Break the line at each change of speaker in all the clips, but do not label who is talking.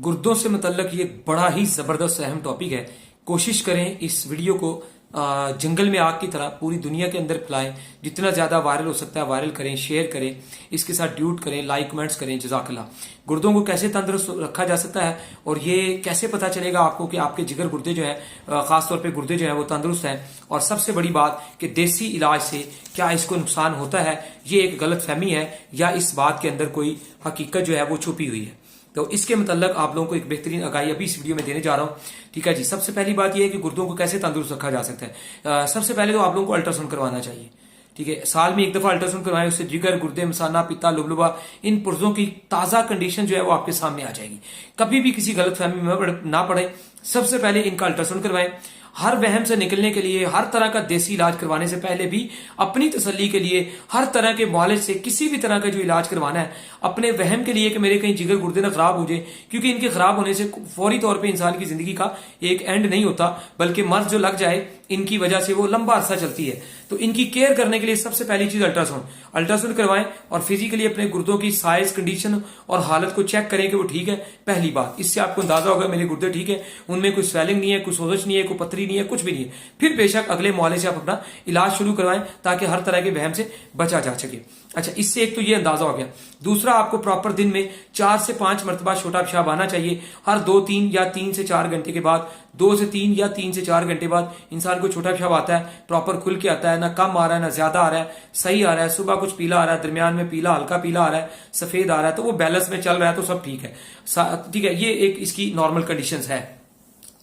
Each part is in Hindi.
गुर्दों से मुतल्लक ये बड़ा ही जबरदस्त अहम टॉपिक है। कोशिश करें इस वीडियो को जंगल में आग की तरह पूरी दुनिया के अंदर फैलाएं, जितना ज्यादा वायरल हो सकता है वायरल करें, शेयर करें, इसके साथ ड्यूट करें, लाइक कमेंट्स करें। जज़ाकल्लाह। गुर्दों को कैसे तंदुरुस्त रखा जा सकता है और ये कैसे पता चलेगा आपको कि आपके जिगर गुर्दे जो है, खासतौर पे गुर्दे जो है वो तंदुरुस्त हैं। और सबसे बड़ी बात कि देसी इलाज से क्या इसको नुकसान होता है, ये एक गलत फहमी है या इस बात के अंदर कोई हकीकत जो है वो छुपी हुई है। तो इसके मतलब आप लोगों को एक बेहतरीन आगाही अभी इस वीडियो में देने जा रहा हूं। ठीक है जी। सबसे पहली बात यह है कि गुर्दों को कैसे तंदुरुस्त रखा जा सकता है। सबसे पहले तो आप लोगों को अल्ट्रासाउंड करवाना चाहिए। ठीक है, साल में एक दफा अल्ट्रासाउंड करवाएं, उससे जिगर, गुर्दे, मसाना, पित्ता, लुबलुबा, इन पुर्जों की ताजा कंडीशन जो है वो आपके सामने आ जाएगी। कभी भी किसी गलत फहमी में ना पड़े, सबसे पहले इनका अल्ट्रासाउंड करवाएं। हर वहम से निकलने के लिए, हर तरह का देसी इलाज करवाने से पहले भी अपनी तसल्ली के लिए हर तरह के मुआलिज से किसी भी तरह का जो इलाज करवाना है, अपने वहम के लिए कि मेरे कहीं जिगर गुर्दे ना खराब हो जाए, क्योंकि इनके खराब होने से फौरी तौर पे इंसान की जिंदगी का एक एंड नहीं होता, बल्कि मर्ज जो लग जाए इनकी वजह से वो लंबा अरसा चलती है। तो इनकी केयर करने के लिए सबसे पहली चीज अल्ट्रासाउंड करवाएं और फिजिकली अपने गुर्दों की साइज, कंडीशन और हालत को चेक करें कि वो ठीक है। पहली बात, इससे आपको अंदाजा होगा मेरे गुर्दे ठीक है, उनमें कोई स्वेलिंग नहीं है, कोई सोजश नहीं है, कोई पथरी नहीं है, कुछ भी नहीं है। फिर बेशक अगले मुआले से आप अपना इलाज शुरू करवाएं ताकि हर तरह के वहम से बचा जा सके। अच्छा, इससे एक तो ये अंदाजा हो गया। दूसरा, आपको प्रॉपर दिन में 4 से 5 मरतबा छोटा पेशाब आना चाहिए। हर 2-3 या 3 से 4 घंटे के बाद, 2 से 3 या 3 से 4 घंटे बाद इंसान को छोटा पेशाब आता है, प्रॉपर खुल के आता है, ना कम आ रहा है ना ज्यादा आ रहा है, सही आ रहा है। सुबह कुछ पीला आ रहा है, दरमियान में पीला, हल्का पीला आ रहा है, सफेद आ रहा है, तो वो बैलेंस में चल रहा है, तो सब ठीक है। ठीक है, ये एक इसकी नॉर्मल कंडीशंस है।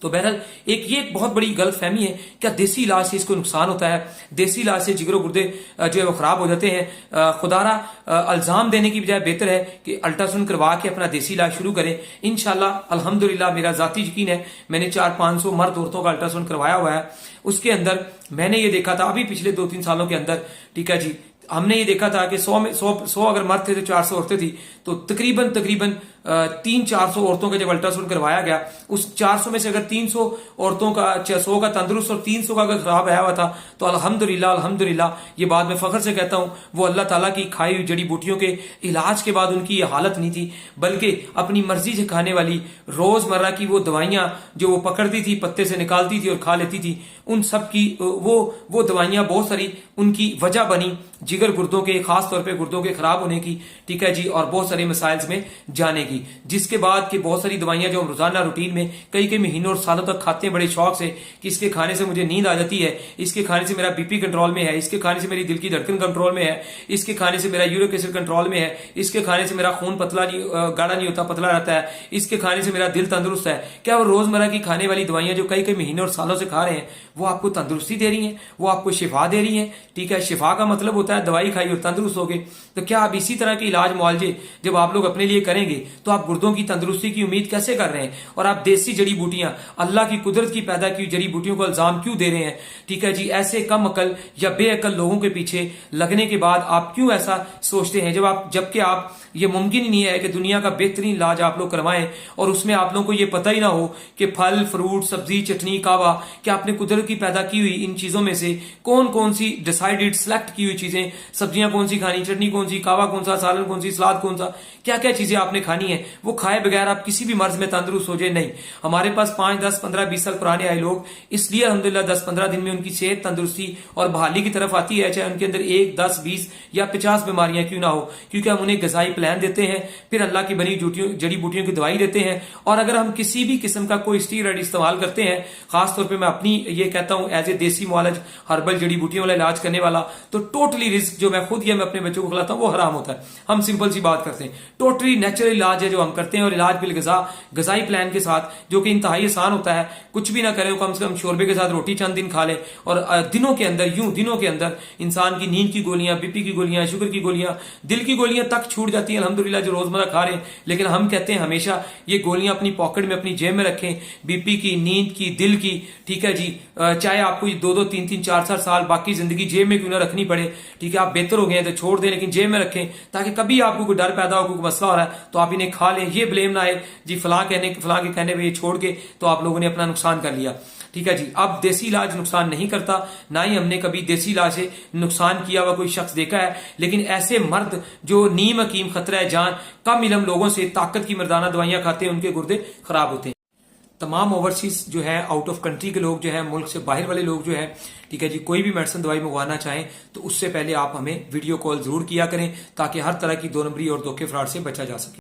तो बहरहाल ये एक बहुत बड़ी गलत फहमी है, क्या देसी इलाज से इसको नुकसान होता है, देसी इलाज से जिगरो गुर्दे जो है वो खराब हो जाते हैं। खुदारा अल्जाम देने की बजाय बेहतर है कि अल्ट्रासाउंड करवा के अपना देसी इलाज शुरू करें। इंशाल्लाह अल्हम्दुलिल्लाह मेरा जाती यकीन है, मैंने 400-500 मर्द औरतों का अल्ट्रासाउंड करवाया हुआ है। उसके अंदर मैंने ये देखा था अभी पिछले 2-3 सालों के अंदर, ठीक है जी, हमने ये देखा था कि 100 अगर मर्द थे तो 400 औरतें थी। तो तकरीबन 300-400 औरतों का जब अल्ट्रासाउंड करवाया गया, उस 400 में से अगर 300 औरतों का 100 का तंदुरुस्त और 300 का अगर खराब आया हुआ था, तो अल्हम्दुलिल्लाह ये बात मैं फख्र से कहता हूं, वो अल्लाह ताला की खाई हुई जड़ी बूटियों के इलाज के बाद उनकी ये हालत नहीं थी, बल्कि अपनी मर्जी से खाने वाली रोजमर्रा की वो दवाइयां जो वो पकड़ती थी, पत्ते से निकालती थी और खा लेती थी, उन सब की वो दवाइयां बहुत सारी उनकी वजह बनी जिगर गुर्दों के, खास तौर पे गुर्दों के खराब होने की, ठीक है जी, और बहुत सारे मसाइल में जाने की। जिसके बाद की बहुत सारी दवाइयां जो हम रोजाना रूटीन में कई महीनों और सालों तक खाते हैं बड़े शौक से, कि इसके खाने से मुझे नींद आ जाती है, इसके खाने से मेरा बीपी कंट्रोल में है, इसके खाने से मेरी दिल की धड़कन कंट्रोल में है, इसके खाने से मेरा यूरिक एसिड कंट्रोल में है, इसके खाने से मेरा खून पतला नहीं, गाढ़ा नहीं होता, पतला रहता है, इसके खाने से मेरा दिल तंदुरुस्त है। क्या वो रोजमर्रा की खाने वाली दवाइयां जो कई महीनों और सालों से खा रहे हैं, वो आपको तंदुरुस्ती दे रही हैं, वो आपको शिफा दे रही हैं? ठीक है, शिफा का मतलब होता है दवाई खाई और तंदुरुस्त हो गए। तो क्या आप इसी तरह के इलाज मुआवजे जब आप लोग अपने लिए करेंगे, तो आप गुर्दों की तंदुरुस्ती की उम्मीद कैसे कर रहे हैं? और आप देसी जड़ी बूटियां, अल्लाह की कुदरत की पैदा की जड़ी बूटियों को इल्जाम क्यों दे रहे हैं? ठीक है जी, ऐसे कम अकल या बेअकल लोगों के पीछे लगने के बाद आप क्यों ऐसा सोचते हैं, जबकि आप ये मुमकिन ही नहीं है कि दुनिया का बेहतरीन इलाज आप लोग करवाएं और उसमें आप लोगों को ये पता ही ना हो कि फल, फ्रूट, सब्जी, चटनी, कावा, क्या आपने कुदरत की पैदा की हुई इन चीजों में से कौन कौन सी डिसाइडेड सेलेक्ट की हुई चीजें, सब्जियां कौन सी खानी, चटनी कौन सी, कावा कौन सा, सालन कौन सी, सलाद कौन सा, क्या क्या चीजें आपने खानी है, वो खाए बगैर आप किसी भी मर्ज में तंदुरुस्त हो जाए? नहीं। हमारे पास 5, 10, 15, 20 साल पुराने आए लोग, इसलिए अल्हम्दुलिल्लाह 10-15 दिन में उनकी सेहत, तंदुरुस्ती और बहाली की तरफ आती है, चाहे उनके अंदर 1, 10, 20 या 50 बीमारियां क्यों ना हो, क्योंकि हम उन्हें गजाई प्लान देते हैं, फिर अल्लाह की बनी जड़ी बूटियों की दवाई देते हैं। और अगर हम किसी भी किस्म का कोई स्टीरॉइड इस्तेमाल करते हैं, खासतौर पर मैं अपनी ये कहता हूं एज ए देसी मुआलज, हर्बल जड़ी बूटियों वाला इलाज करने वाला, तो टोटली रिस्क जो मैं खुद या मैं अपने बच्चों को खिलाता हूं वो हराम होता है। हम सिंपल सी बात करते हैं, टोटली नेचुरल इलाज है जो हम करते हैं, और इलाज बिल गजाई प्लान के साथ, जो कि इंतहाई आसान होता है। कुछ भी ना करें, कम से कम शोरबे के साथ रोटी चंद दिन खा लें, और दिनों के अंदर इंसान की नींद की गोलियां, बीपी की गोलियां, शुगर की गोलियां, दिल की गोलियां तक छूट जाती है अल्हम्दुलिल्लाह, जो रोजमर्रा खा रहे हैं। लेकिन हम कहते हैं हमेशा ये गोलियां अपनी पॉकेट में, अपनी जेब में रखें, बीपी की, नींद की, दिल की, ठीक है जी, चाहे आपको 2-2, 3-3, 4-4 साल बाकी जिंदगी जेब में क्यों ना रखनी पड़े, ठीक है, आप बेहतर हो गए तो छोड़ दें, लेकिन जेब में रखें, ताकि कभी आपको कोई डर पैदा हो, कोई मसला हो रहा है तो आप इन्हें खा लें, ये ब्लेम ना आए जी फलां के कहने पे ये छोड़ के तो आप लोगों ने अपना नुकसान कर लिया। ठीक है जी। अब देसी इलाज नुकसान नहीं करता, ना ही हमने कभी देसी इलाज से नुकसान किया हुआ कोई शख्स देखा है, लेकिन ऐसे मर्द जो नीम हकीम खतरा है जान, कम इलम लोगों से ताकत की मर्दाना दवाइयां खाते हैं, उनके गुर्दे खराब होते हैं। तमाम ओवरसीज जो है, आउट ऑफ कंट्री के लोग जो है, मुल्क से बाहर वाले लोग जो है, ठीक है जी, कोई भी मेडिसिन दवाई मंगवाना चाहें तो उससे पहले आप हमें वीडियो कॉल जरूर किया करें, ताकि हर तरह की दो नंबरी और धोखे फ्रॉड से बचा जा सके।